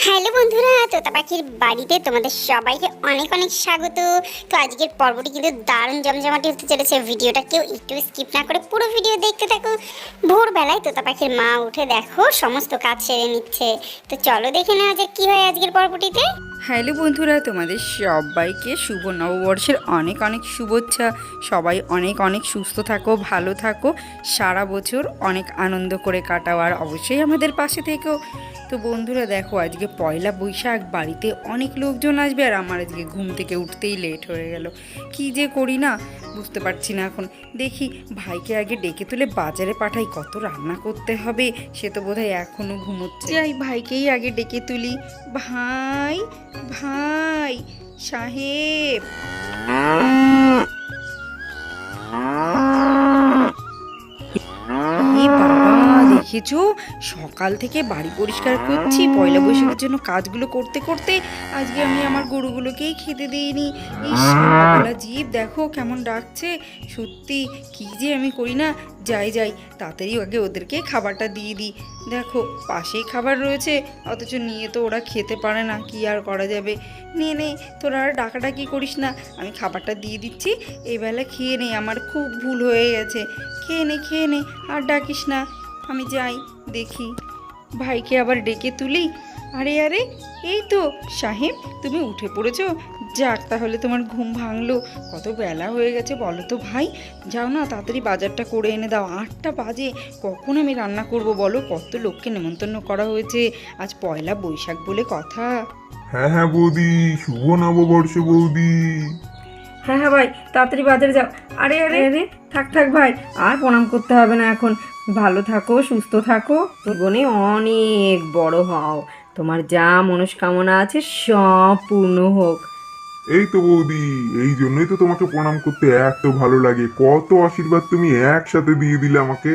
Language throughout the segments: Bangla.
হ্যালো বন্ধুরা, তোতা পাখির বাড়িতে তোমাদের সবাইকে অনেক অনেক স্বাগত। তো আজকের পর্বটি কিন্তু দারুণ জমজমাটি হতে চলেছে। ভিডিওটা কেউ একটু স্কিপ না করে পুরো ভিডিও দেখতে থাকো। ভোরবেলায় তোতা পাখির মা উঠে দেখো সমস্ত কাজ সেরে নিচ্ছে। তো চলো দেখে নেওয়া যাক কি হয় আজকের পর্বটিতে। হ্যালো বন্ধুরা, তোমাদের সবাইকে শুভ নববর্ষের অনেক অনেক শুভেচ্ছা। সবাই অনেক অনেক সুস্থ থাকো, ভালো থাকো, সারা বছর অনেক আনন্দ করে কাটাও, আর অবশ্যই আমাদের পাশে থেকেও। তো বন্ধুরা দেখো, আজকে পয়লা বৈশাখ, বাড়িতে অনেক লোকজন আসবে, আর আমার আজকে ঘুম থেকে উঠতেই লেট হয়ে গেল। কি যে করি না বুঝতে পারছি না। এখন দেখি ভাইকে আগে ডেকে তুলে বাজারে পাঠাই, কত রান্না করতে হবে, সে তো বোধহয় এখনও ঘুমোচ্ছে। যাই ভাইকেই আগে ডেকে তুলি। ভাই, ভাই সাহেব, এ বাবা, দেখেছো সকাল থেকে বাড়ি পরিষ্কার করছি পয়লা বৈশাখের জন্য, কাজগুলো করতে করতে আজকে আমি আমার গরুগুলোকেই খেতে দিইনি। এই সকালবেলা জীব দেখো কেমন ডাকছে, সত্যি কি যে আমি করি না। যাই যাই তাড়াতাড়ি আগে ওদেরকে খাবারটা দিয়ে দিই। দেখো পাশেই খাবার রয়েছে, অথচ নিয়ে তো ওরা খেতে পারে না, কি আর করা যাবে। নে নে, তোরা আর ডাকাডাকি করিস না, আমি খাবারটা দিয়ে দিচ্ছি, এই বেলা খেয়ে নে, আমার খুব ভুল হয়ে গেছে। খেয়ে নে খেয়ে নে, আর ডাকিস না। আমি যাই দেখি ভাইকে আবার ডেকে তুলি। আরে আরে, এই তো সাহেব, তুমি উঠে পড়েছো। যাক, তাহলে তোমার ঘুম ভাঙলো। কত বেলা হয়ে গেছে বলো তো ভাই। যাও না, তাড়াতাড়ি বাজারটা করে এনে দাও, 8টা বাজে। কখন আমি রান্না করব বলো, কত লোককে নেমন্তন্ন করা হয়েছে, আজ পয়লা বৈশাখ বলে কথা। হ্যাঁ হ্যাঁ বৌদি, শুভ নববর্ষ বৌদি। হ্যাঁ হ্যাঁ ভাই, তাড়াতাড়ি বাজারে যাও। আরে আরে আরে, থাক থাক ভাই, আর প্রণাম করতে হবে না এখন। ভালো থাকো, সুস্থ থাকো, জীবনে অনেক বড় হও, তোমার যা মনস্কামনা আছে সব পূর্ণ হোক। এই তো বৌদি, এই জন্যই তো তোমাকে প্রণাম করতে এত ভালো লাগে। কত আশীর্বাদ তুমি একসাথে দিয়ে দিলে আমাকে।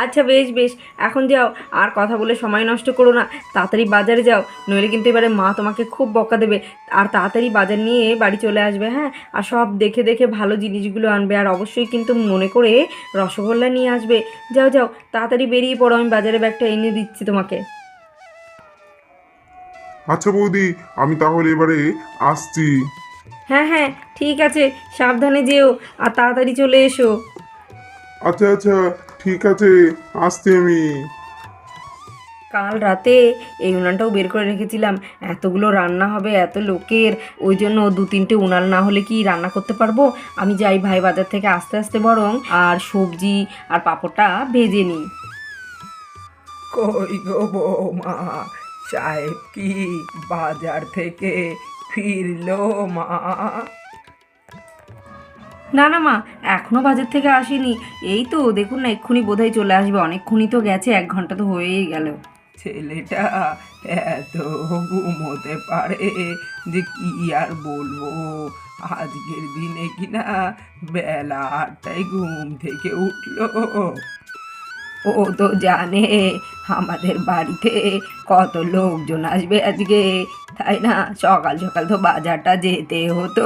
আচ্ছা বেশ বেশ, এখন যাও, আর কথা বলে সময় নষ্ট করো না, তাড়াতাড়ি বাজারে যাও, নইলে কিন্তু এবারে মা তোমাকে খুব বকা দেবে। আর তাড়াতাড়ি বাজার নিয়ে বাড়ি চলে আসবে, হ্যাঁ? আর সব দেখে দেখে ভালো জিনিসগুলো আনবে, আর অবশ্যই কিন্তু মনে করে রসগোল্লা নিয়ে আসবে। যাও যাও, তাড়াতাড়ি বেরিয়ে পড়ো, আমি বাজারে ব্যাগটা এনে দিচ্ছি তোমাকে। আচ্ছা বৌদি, আমি তাহলে এবারে আসছি। হ্যাঁ হ্যাঁ, ঠিক আছে, সাবধানে যেও, আর তাড়াতাড়ি চলে এসো। আচ্ছা আচ্ছা, ঠিক আছে, আসছি আমি। কাল রাতে এই উনানটাও বের করে রেখেছিলাম, এতগুলো রান্না হবে এত লোকের, ওই জন্য 2-3টে উনান না হলে কি রান্না করতে পারবো। আমি যাই ভাই বাজার থেকে আস্তে আস্তে, বরং আর সবজি আর পাঁপড়টা ভেজে নিই। কই গো বৌমা, সাহেব কি বাজার থেকে ফিরলো মা? না না মা, এখনও বাজার থেকে আসেনি। এই তো দেখুন না, এক্ষুনি বোধহয় চলে আসবে, অনেকক্ষণই তো গেছে, 1 ঘন্টা তো হয়েই গেল। ছেলেটা এত ঘুমোতে পারে যে কি আর বলবো। আজকের দিনে কিনা বেলা 8টায় ঘুম থেকে উঠলো। ও তো জানে আমাদের বাড়িতে কত লোকজন আসবে আজকে, তাই না? সকাল সকাল তো বাজারটা যেতে হতো।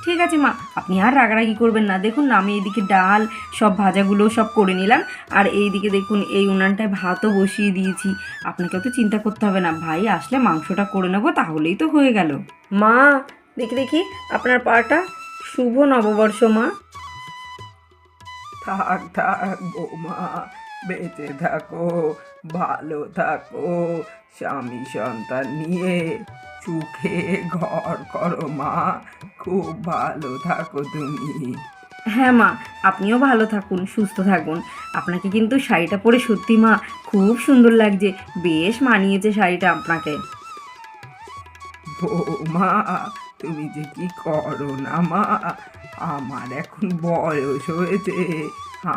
ঠিক আছে মা, আপনি আর রাগারাগি করবেন না। দেখুন না, আমি এইদিকে ডাল সব ভাজাগুলো সব করে নিলাম, আর এইদিকে দেখুন এই উনানটায় ভাতও বসিয়ে দিয়েছি। আপনাকেও তো চিন্তা করতে হবে না, ভাই আসলে মাংসটা করে নেবো, তাহলেই তো হয়ে গেল। মা, দেখি দেখি আপনার পাটা। শুভ নববর্ষ মা। থাক থাক বৌমা, বেঁচে থাকো, ভালো থাকো, স্বামী সন্তান নিয়ে সুখে ঘর করো মা, খুব ভালো থাকো তুমি। হ্যাঁ মা, আপনিও ভালো থাকুন, সুস্থ থাকুন। আপনাকে কিন্তু শাড়িটা পরে সত্যি মা খুব সুন্দর লাগছে, বেশ মানিয়েছে শাড়িটা আপনাকে। বৌমা, তুমি যে কি করো না মা, আমার এখন বয়স হয়েছে,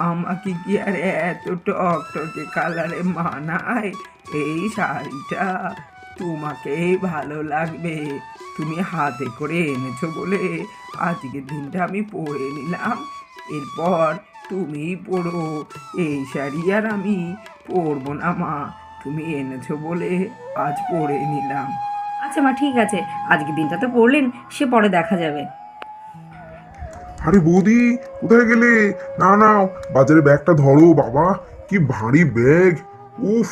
আমাকে কি আর এত টকটকে কালারে মানায়? এই শাড়িটা তোমাকেই ভালো লাগবে, তুমি হাতে করে এনেছো বলে আজকের দিনটা আমি পরে নিলাম, এরপর তুমি পরো। এই শাড়ি আর আমি পরবো না মা, তুমি এনেছো বলে আজ পরে নিলাম। আচ্ছা মা, ঠিক আছে, আজকের দিনটা তো পড়লেন, সে পরে দেখা যাবে। আরে বৌদি, কোথায় গেলে? না না, বাজারে ব্যাগটা ধরো বাবা, কি ভারী ব্যাগ। উফ,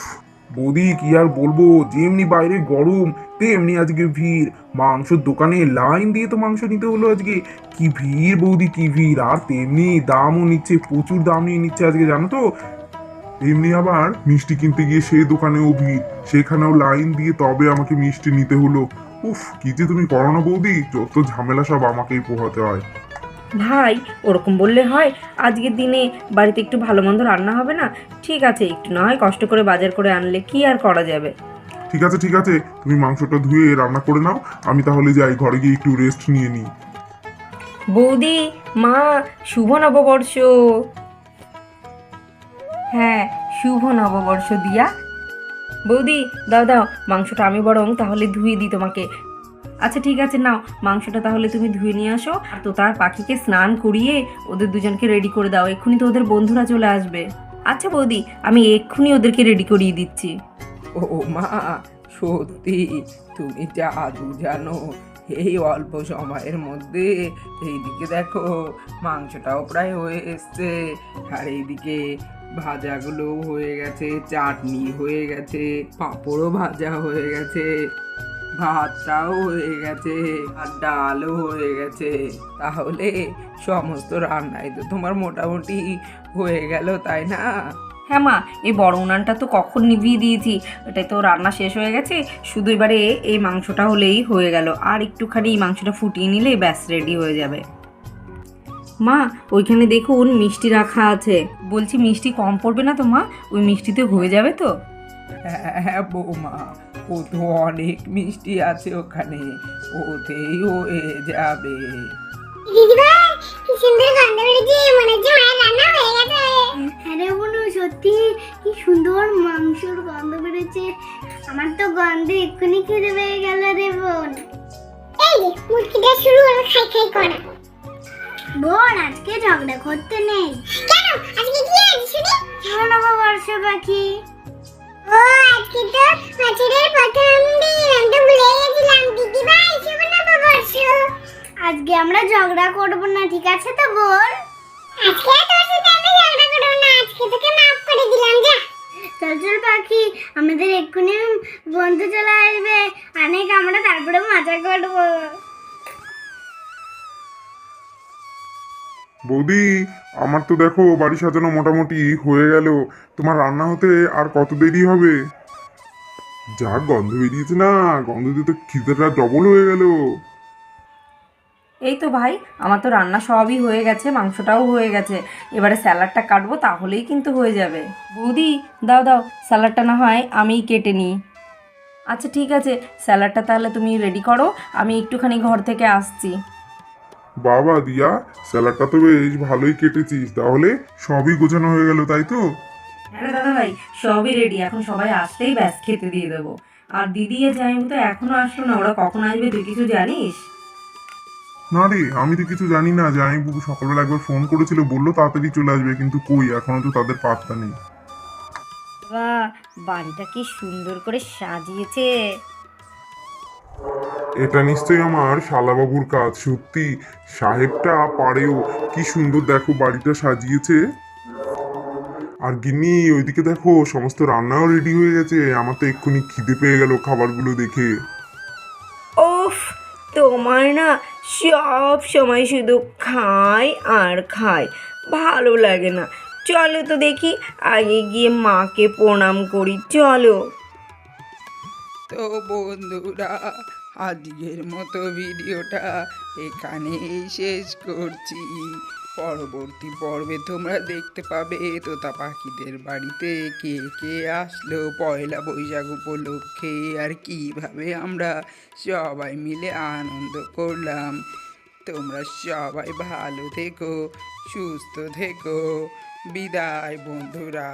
বৌদি কি আর বলবো, যেমনি বাইরে গরম তেমনি আজকে ভিড়। মাংসের দোকানে লাইন দিয়ে তো মাংস নিতে হলো আজকে। কি ভিড় বৌদি, কি ভিড়! আর তেমনি দামও নিচ্ছে, প্রচুর দাম নিয়ে নিচ্ছে আজকে, জানো তো। তেমনি আবার মিষ্টি কিনতে গিয়ে সেই দোকানেও ভিড়, সেখানেও লাইন দিয়ে তবে আমাকে মিষ্টি নিতে হলো। উফ, কি যে তুমি করো না বৌদি, যত ঝামেলা সব আমাকেই পোহাতে হয়। ভাই ওরকম বললে হয়? আজকের দিনে বাড়িতে একটু ভালো মন্দ রান্না হবে না? ঠিক আছে, একটু না হয় কষ্ট করে বাজার করে আনলে কি আর করা যাবে। ঠিক আছে ঠিক আছে, তুমি মাংসটা ধুয়ে রান্না করে নাও, আমি তাহলে যাই, ঘরে গিয়ে একটু রেস্ট নিয়ে নিই। বৌদি, মা, শুভ নববর্ষ। হ্যাঁ, শুভ নববর্ষ দিয়া। বৌদি দাও দাও, মাংসটা আমি বরং তাহলে ধুয়ে দিই তোমাকে। আচ্ছা ঠিক আছে, নাও মাংসটা তাহলে তুমি ধুয়ে নিয়ে আসো, আর তো তার পাখিকে স্নান করিয়ে ওদের দুজনকে রেডি করে দাও, এক্ষুনি তো ওদের বন্ধুরা চলে আসবে। আচ্ছা বৌদি, আমি এক্ষুনি ওদেরকে রেডি করিয়ে দিচ্ছি। ও মা, সত্যি তুমি জাদু জানো। এই অল্প সময়ের মধ্যে এইদিকে দেখো মাংসটাও প্রায় হয়ে এসছে, আর এইদিকে ভাজাগুলো হয়ে গেছে, চাটনি হয়ে গেছে, পাঁপড়ও ভাজা হয়ে গেছে, ভাতটাও হয়ে গেছে, আর ডালও হয়ে গেছে। তাহলে সমস্ত রান্নাই তো তোমার মোটামুটি হয়ে গেল, তাই না? হ্যাঁ মা, এই বড় উনানটা তো কখন নিভিয়ে দিয়েছি, ওটাই তো রান্না শেষ হয়ে গেছে, শুধু এবারে এই মাংসটা হলেই হয়ে গেল, আর একটুখানি এই মাংসটা ফুটিয়ে নিলে ব্যাস রেডি হয়ে যাবে। মা, ওইখানে দেখুন মিষ্টি রাখা আছে, বলছি মিষ্টি কম পড়বে না তো মা? ওই মিষ্টিতে হয়ে যাবে তো? হ্যাঁ বৌমা, ও তো অনেক মিষ্টি আছে ওখানে, ওতেই হয়ে যাবে। দিদিভাই, কি সুন্দর গন্ধ বেরিয়েছে, মনে হচ্ছে মায়ের রান্না হয়ে গেছে। হ্যাঁ রে বোন, সত্যি কি সুন্দর মাংসের গন্ধ বেরিয়েছে, আমার তো গন্ধে এক্ষুনি খেতে পেয়ে গেল রে বোন। এই রে, মুরগিটা শুরু হলো খাই খাই করা। বোন, আজকে ঝগড়া করতে নেই কেন? আজকে কি আছে শুনি? নববর্ষ পাখি। ও, আজকে তো বছরের প্রথম দিন, আমি তো ভুলে গেছিলাম। দিদিভাই, শুভ নববর্ষ। আজকে আমরা ঝগড়া করব না, ঠিক আছে তো বোন? আজকে তোর সাথে আমি ঝগড়া করব না, আজকে তোকে মাফ করে দিলাম, যা। চল চল পাখি, আমাদের এক্ষুনি বন্ধু চলে আসবে, অনেক আমরা তারপরে মজা করব। বৌদি, আমার তো দেখো বাড়ি সাজানো মোটামুটি হয়ে গেল, তোমার রান্না হতে আর কত দেরি হবে? যা গন্ধ বেরিয়েছে না, গন্ধ দিয়ে তো খিদেটা ডবল হয়ে গেল। এই তো ভাই, আমার তো রান্না সবই হয়ে গেছে, মাংসটাও হয়ে গেছে, এবারে স্যালাডটা কাটবো, তাহলেই কিন্তু হয়ে যাবে। বৌদি দাও দাও, স্যালাডটা না হয় আমিই কেটে নিই। আচ্ছা ঠিক আছে, স্যালাডটা তাহলে তুমি রেডি করো, আমি একটুখানি ঘর থেকে আসছি। বাবা দিয়া, স্যালাডটা তো বেশ ভালোই কেটেছিস, তাহলে সবই গোছানো হয়ে গেল, তাই তো? হ্যাঁ দাদা ভাই, সবই রেডি, এখন সবাই আসলেই ব্যাস খেতে দিয়ে দেবো। আর দিদি আর জামাইবু তো এখনো আসলো না, ওরা কখন আসবে তুই কিছু জানিস? না রে, আমি তো কিছু জানি না। জামাইবাবু সকালবেলা একবার ফোন করেছিল, বললো তাড়াতাড়ি চলে আসবে, কিন্তু কই, এখনো তো তাদের পাত্তা নেই। বাহ, বাড়িটা কি সুন্দর করে সাজিয়েছে। এটা নিশ্চয়ই আমার শালাবাবুর কাজ। সত্যি সাহেবটা পারেও, কি সুন্দর দেখো বাড়িটা সাজিয়েছে। আর গিন্নি, ওইদিকে দেখো সমস্ত রান্নাও রেডি হয়ে গেছে, আমার তো এক্ষুনি খিদে পেয়ে গেল খাবারগুলো দেখে। ওফ, তোমার না সব সময় শুধু খাই আর খাই, ভালো লাগে না। চলো তো দেখি, আগে গিয়ে মাকে প্রণাম করি, চলো। তো বন্ধুরা, আজকের মতো ভিডিওটা এখানেই শেষ করছি। পরবর্তী পর্বে তোমরা দেখতে পাবে তোতা পাখিদের বাড়িতে কে কে আসলো পয়লা বৈশাখ উপলক্ষে, আর কিভাবে আমরা সবাই মিলে আনন্দ করলাম। তোমরা সবাই ভালো থেকো, সুস্থ থেকো। বিদায় বন্ধুরা।